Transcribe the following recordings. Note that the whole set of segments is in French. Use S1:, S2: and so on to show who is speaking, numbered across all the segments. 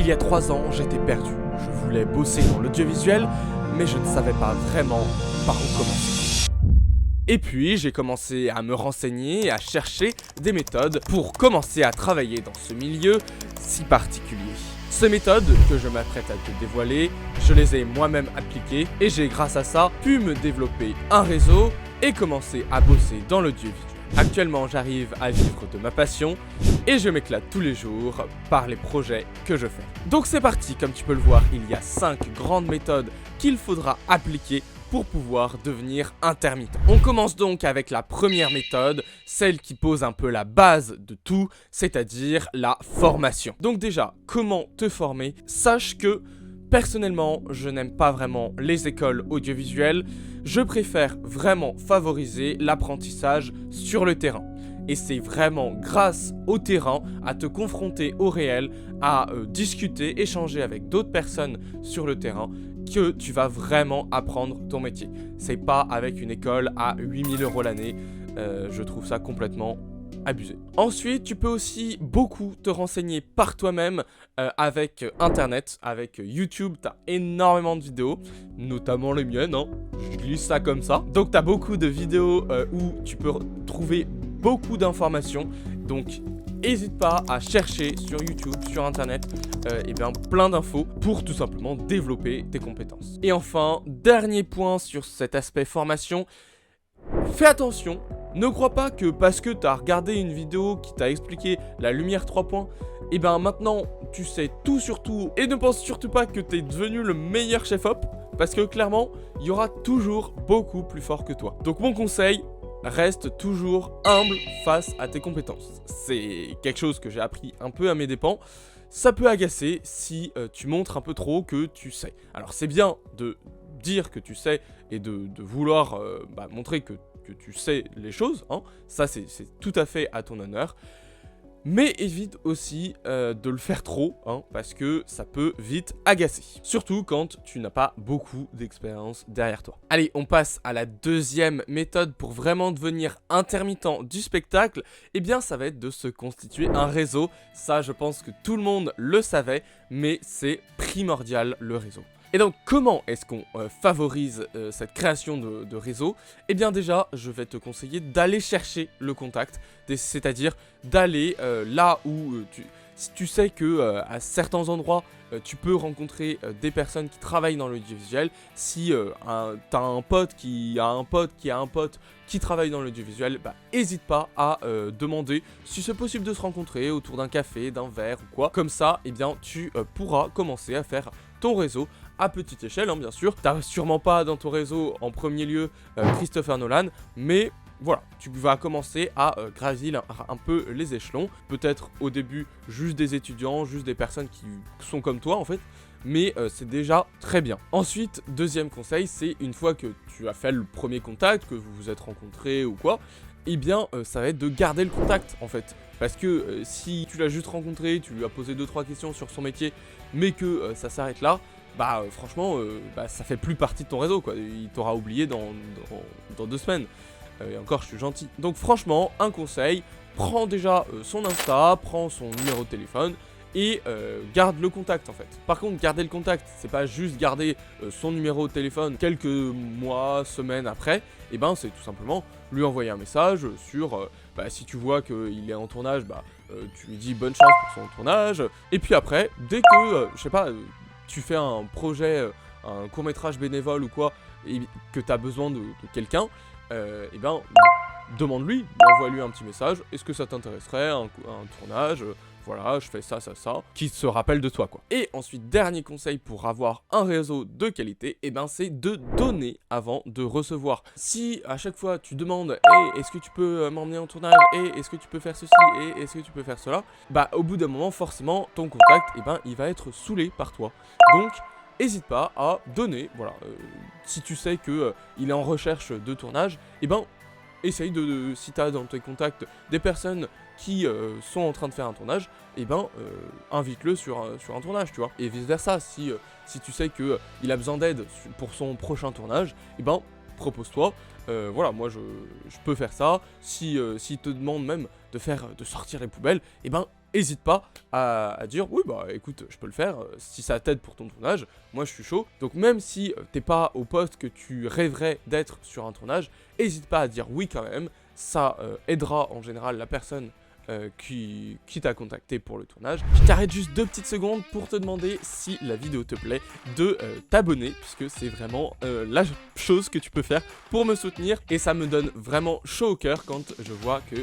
S1: Il y a 3 ans, j'étais perdu. Je voulais bosser dans l'audiovisuel, mais je ne savais pas vraiment par où commencer. Et puis, j'ai commencé à me renseigner et à chercher des méthodes pour commencer à travailler dans ce milieu si particulier. Ces méthodes que je m'apprête à te dévoiler, je les ai moi-même appliquées et j'ai grâce à ça pu me développer un réseau et commencer à bosser dans l'audiovisuel. Actuellement, j'arrive à vivre de ma passion et je m'éclate tous les jours par les projets que je fais. Donc c'est parti, comme tu peux le voir, il y a 5 grandes méthodes qu'il faudra appliquer pour pouvoir devenir intermittent. On commence donc avec la première méthode, celle qui pose un peu la base de tout, c'est-à-dire la formation. Donc déjà, comment te former? Sache que personnellement, je n'aime pas vraiment les écoles audiovisuelles, je préfère vraiment favoriser l'apprentissage sur le terrain. Et c'est vraiment grâce au terrain, à te confronter au réel, à discuter, échanger avec d'autres personnes sur le terrain, que tu vas vraiment apprendre ton métier. C'est pas avec une école à 8 000 € l'année, je trouve ça complètement abusé. Ensuite, tu peux aussi beaucoup te renseigner par toi-même avec Internet, avec YouTube, tu as énormément de vidéos, notamment les miennes, hein. Je glisse ça comme ça. Donc tu as beaucoup de vidéos où tu peux trouver beaucoup d'informations, donc n'hésite pas à chercher sur YouTube, sur Internet, plein d'infos pour tout simplement développer tes compétences. Et enfin, dernier point sur cet aspect formation, fais attention, ne crois pas que parce que tu as regardé une vidéo qui t'a expliqué la lumière 3 points, et maintenant tu sais tout sur tout, et ne pense surtout pas que tu es devenu le meilleur chef-op, parce que clairement, il y aura toujours beaucoup plus fort que toi. Donc mon conseil, reste toujours humble face à tes compétences. C'est quelque chose que j'ai appris un peu à mes dépens. Ça peut agacer si tu montres un peu trop que tu sais. Alors c'est bien de dire que tu sais et de vouloir montrer que tu sais les choses, hein. Ça c'est tout à fait à ton honneur. Mais évite aussi de le faire trop, hein, parce que ça peut vite agacer. Surtout quand tu n'as pas beaucoup d'expérience derrière toi. Allez, on passe à la deuxième méthode pour vraiment devenir intermittent du spectacle. Eh bien, ça va être de se constituer un réseau. Ça, je pense que tout le monde le savait, mais c'est primordial, le réseau. Et donc, comment est-ce qu'on favorise cette création de réseau? Eh bien déjà, je vais te conseiller d'aller chercher le contact, c'est-à-dire d'aller là où si tu sais que à certains endroits, tu peux rencontrer des personnes qui travaillent dans l'audiovisuel. Si tu as un pote qui a un pote qui a un pote qui travaille dans l'audiovisuel, n'hésite pas à demander si c'est possible de se rencontrer autour d'un café, d'un verre ou quoi. Comme ça, eh bien, tu pourras commencer à faire ton réseau à petite échelle, hein, bien sûr. T'as sûrement pas dans ton réseau en premier lieu Christopher Nolan, mais voilà, tu vas commencer à gravir un peu les échelons. Peut-être au début juste des étudiants, juste des personnes qui sont comme toi en fait, mais c'est déjà très bien. Ensuite, deuxième conseil, c'est une fois que tu as fait le premier contact, que vous vous êtes rencontrés ou quoi, eh bien ça va être de garder le contact en fait. Parce que si tu l'as juste rencontré, tu lui as posé 2-3 questions sur son métier, mais que ça s'arrête là, franchement, ça fait plus partie de ton réseau, quoi. Il t'aura oublié dans 2 semaines. Et encore, je suis gentil. Donc franchement, un conseil, prends déjà son Insta, prends son numéro de téléphone et garde le contact en fait. Par contre, garder le contact, c'est pas juste garder son numéro de téléphone quelques mois, semaines après, et c'est tout simplement lui envoyer un message sur, si tu vois qu'il est en tournage, tu lui dis bonne chance pour son tournage, et puis après, dès que, je sais pas, tu fais un projet, un court-métrage bénévole ou quoi, et que tu as besoin de quelqu'un, demande-lui, envoie-lui un petit message, est-ce que ça t'intéresserait, un tournage, voilà, je fais ça, qui se rappelle de toi, quoi. Et ensuite, dernier conseil pour avoir un réseau de qualité, c'est de donner avant de recevoir. Si à chaque fois tu demandes, hey, est-ce que tu peux m'emmener en tournage, et est-ce que tu peux faire ceci, et est-ce que tu peux faire cela, au bout d'un moment, forcément, ton contact, il va être saoulé par toi. Donc, n'hésite pas à donner, voilà, si tu sais que il est en recherche de tournage, essaye si tu as dans tes contacts des personnes qui sont en train de faire un tournage, invite-le sur un tournage, tu vois. Et vice versa, si tu sais que il a besoin d'aide pour son prochain tournage, propose-toi, voilà, moi je peux faire ça. Si te demande même de sortir les poubelles, hésite pas à dire oui bah écoute je peux le faire, si ça t'aide pour ton tournage, moi je suis chaud. Donc même si t'es pas au poste que tu rêverais d'être sur un tournage, hésite pas à dire oui quand même, ça aidera en général la personne qui t'a contacté pour le tournage. Je t'arrête juste 2 petites secondes pour te demander si la vidéo te plaît de t'abonner, puisque c'est vraiment la chose que tu peux faire pour me soutenir et ça me donne vraiment chaud au cœur quand je vois que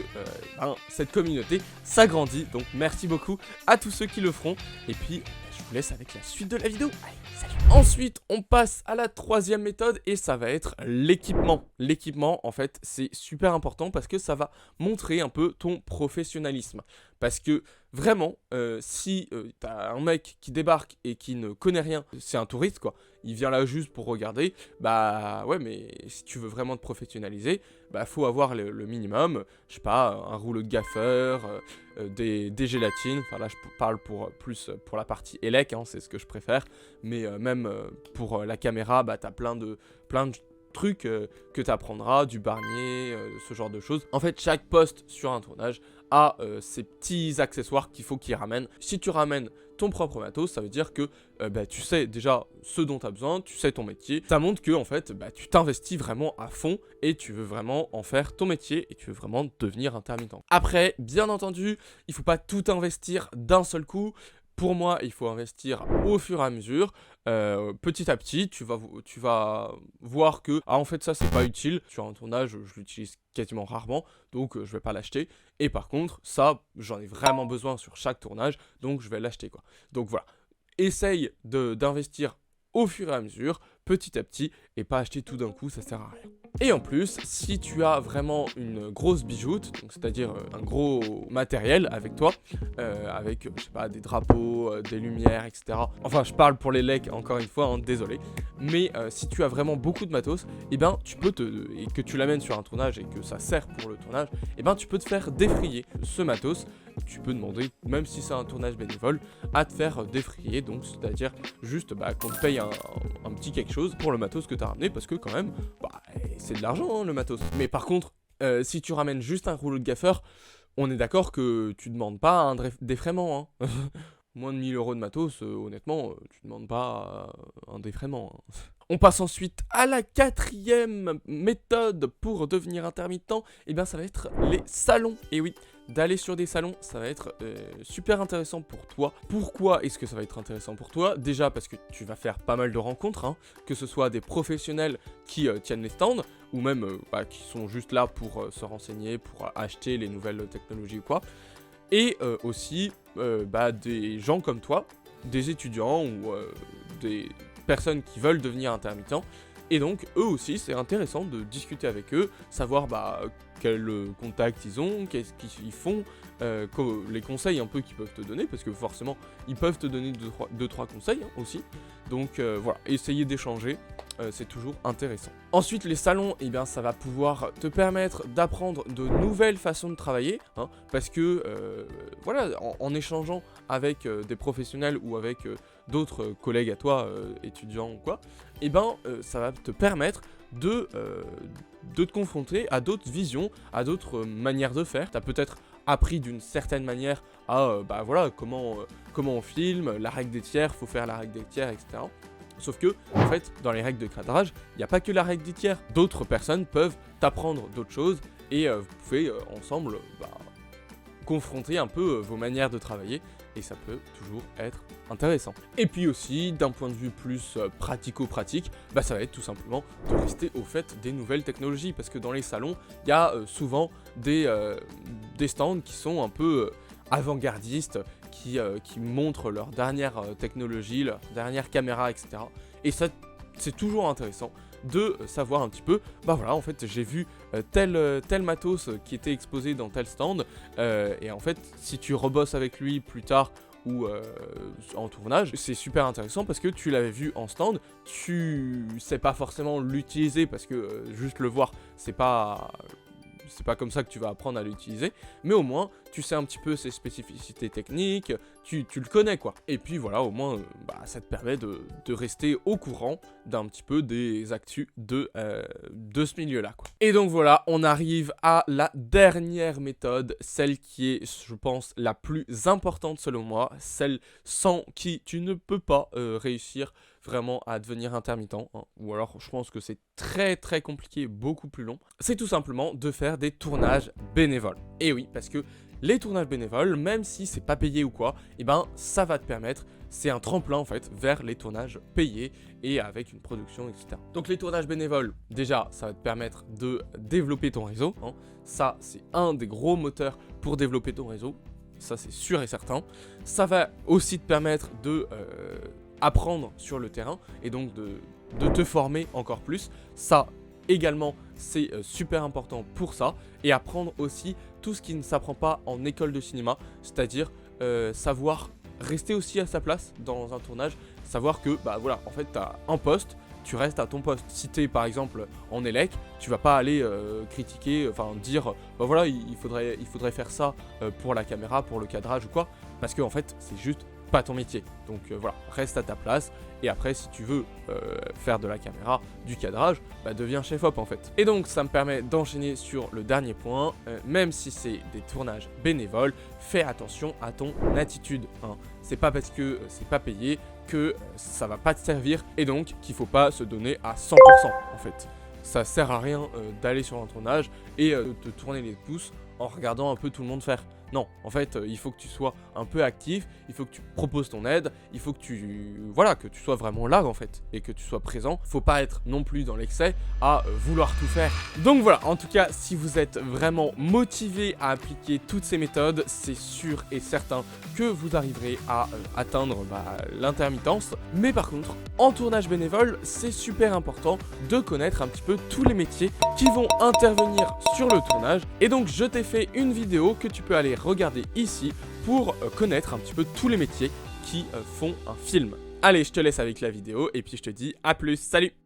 S1: cette communauté s'agrandit. Donc merci beaucoup à tous ceux qui le feront et puis je vous laisse avec la suite de la vidéo. Allez, salut. Ensuite, on passe à la troisième méthode et ça va être l'équipement. L'équipement, en fait, c'est super important parce que ça va montrer un peu ton professionnalisme. Parce que vraiment, si t'as un mec qui débarque et qui ne connaît rien, c'est un touriste quoi, il vient là juste pour regarder, bah ouais mais si tu veux vraiment te professionnaliser, bah faut avoir le minimum, je sais pas, un rouleau de gaffeur, des gélatines, enfin là je parle plus pour la partie élec, hein, c'est ce que je préfère, mais même pour la caméra, bah t'as plein de trucs que tu apprendras, du Barnier, ce genre de choses. En fait, chaque poste sur un tournage a ces petits accessoires qu'il faut qu'il ramène. Si tu ramènes ton propre matos, ça veut dire que tu sais déjà ce dont tu as besoin, tu sais ton métier. Ça montre que en fait, tu t'investis vraiment à fond et tu veux vraiment en faire ton métier et tu veux vraiment devenir intermittent. Après, bien entendu, il faut pas tout investir d'un seul coup. Pour moi, il faut investir au fur et à mesure, petit à petit, tu vas voir que, en fait ça c'est pas utile, sur un tournage je l'utilise quasiment rarement, donc je vais pas l'acheter, et par contre ça j'en ai vraiment besoin sur chaque tournage, donc je vais l'acheter quoi. Donc voilà, essaye d'investir au fur et à mesure, petit à petit, et pas acheter tout d'un coup, ça sert à rien. Et en plus, si tu as vraiment une grosse bijoute, c'est-à-dire un gros matériel avec toi, avec, je sais pas, des drapeaux, des lumières, etc. Enfin, je parle pour les lecs, encore une fois, hein, désolé. Mais si tu as vraiment beaucoup de matos, et tu peux et que tu l'amènes sur un tournage et que ça sert pour le tournage, tu peux te faire défrayer ce matos. Tu peux demander, même si c'est un tournage bénévole, à te faire défrayer, donc c'est-à-dire juste qu'on te paye un petit quelque chose pour le matos que tu as ramené, parce que quand même, c'est de l'argent hein, le matos. Mais par contre, si tu ramènes juste un rouleau de gaffeur, on est d'accord que tu demandes pas un défraiement. Hein. Moins de 1000 € de matos, honnêtement, tu demandes pas un défraiement. Hein. On passe ensuite à la quatrième méthode pour devenir intermittent, ça va être les salons. Et oui, d'aller sur des salons, ça va être super intéressant pour toi. Pourquoi est-ce que ça va être intéressant pour toi? Déjà parce que tu vas faire pas mal de rencontres, hein, que ce soit des professionnels qui tiennent les stands, ou même qui sont juste là pour se renseigner, pour acheter les nouvelles technologies ou quoi. Et aussi des gens comme toi, des étudiants ou des personnes qui veulent devenir intermittents. Et donc eux aussi c'est intéressant de discuter avec eux, savoir quel contact ils ont, qu'est-ce qu'ils font, les conseils un peu qu'ils peuvent te donner, parce que forcément ils peuvent te donner 2-3 conseils hein, aussi. Donc voilà, essayer d'échanger, c'est toujours intéressant. Ensuite les salons, ça va pouvoir te permettre d'apprendre de nouvelles façons de travailler, hein, parce que en échangeant avec des professionnels ou avec d'autres collègues à toi, étudiants ou quoi, ça va te permettre de te confronter à d'autres visions, à d'autres manières de faire. Tu as peut-être appris d'une certaine manière à comment on filme, la règle des tiers, faut faire la règle des tiers, etc. Sauf que, en fait, dans les règles de cadrage, il n'y a pas que la règle des tiers. D'autres personnes peuvent t'apprendre d'autres choses et vous pouvez ensemble confronter un peu vos manières de travailler et ça peut toujours être intéressant. Et puis aussi, d'un point de vue plus pratico-pratique, ça va être tout simplement de rester au fait des nouvelles technologies, parce que dans les salons, il y a souvent des stands qui sont un peu avant-gardistes, qui montrent leur dernière technologie, leur dernière caméra, etc. Et ça, c'est toujours intéressant de savoir un petit peu, en fait j'ai vu tel matos qui était exposé dans tel stand, et en fait si tu rebosses avec lui plus tard ou en tournage, c'est super intéressant parce que tu l'avais vu en stand, tu sais pas forcément l'utiliser parce que juste le voir c'est pas c'est pas comme ça que tu vas apprendre à l'utiliser, mais au moins tu sais un petit peu ses spécificités techniques, tu le connais quoi. Et puis voilà, au moins ça te permet de rester au courant d'un petit peu des actus de ce milieu-là quoi. Et donc voilà, on arrive à la dernière méthode, celle qui est, je pense, la plus importante selon moi, celle sans qui tu ne peux pas réussir vraiment à devenir intermittent, hein, ou alors je pense que c'est très très compliqué, beaucoup plus long. C'est tout simplement de faire des tournages bénévoles. Et oui, parce que les tournages bénévoles, même si c'est pas payé ou quoi, et ben ça va te permettre, c'est un tremplin en fait vers les tournages payés et avec une production, etc. Donc les tournages bénévoles, déjà ça va te permettre de développer ton réseau, hein. Ça c'est un des gros moteurs pour développer ton réseau, ça c'est sûr et certain. Ça va aussi te permettre de apprendre sur le terrain et donc de te former encore plus. Ça également c'est super important pour ça, et apprendre aussi tout ce qui ne s'apprend pas en école de cinéma, c'est-à-dire savoir rester aussi à sa place dans un tournage, savoir que voilà, en fait tu as un poste, tu restes à ton poste. Si tu es par exemple en élec, tu vas pas aller critiquer, enfin dire voilà, il faudrait faire ça pour la caméra, pour le cadrage ou quoi, parce que en fait c'est juste pas ton métier. Donc voilà, reste à ta place, et après si tu veux faire de la caméra, du cadrage, deviens chef-op en fait. Et donc ça me permet d'enchaîner sur le dernier point, même si c'est des tournages bénévoles, fais attention à ton attitude, hein. C'est pas parce que c'est pas payé que ça va pas te servir, et donc qu'il faut pas se donner à 100% en fait. Ça sert à rien d'aller sur un tournage et de te tourner les pouces en regardant un peu tout le monde faire. Non, en fait, il faut que tu sois un peu actif, il faut que tu proposes ton aide, il faut que tu sois vraiment là en fait, et que tu sois présent. Faut pas être non plus dans l'excès à vouloir tout faire. Donc voilà, en tout cas, si vous êtes vraiment motivé à appliquer toutes ces méthodes, c'est sûr et certain que vous arriverez à atteindre l'intermittence. Mais par contre, en tournage bénévole, c'est super important de connaître un petit peu tous les métiers qui vont intervenir sur le tournage. Et donc, je t'ai fait une vidéo que tu peux aller regarder ici pour connaître un petit peu tous les métiers qui font un film. Allez, je te laisse avec la vidéo et puis je te dis à plus, salut!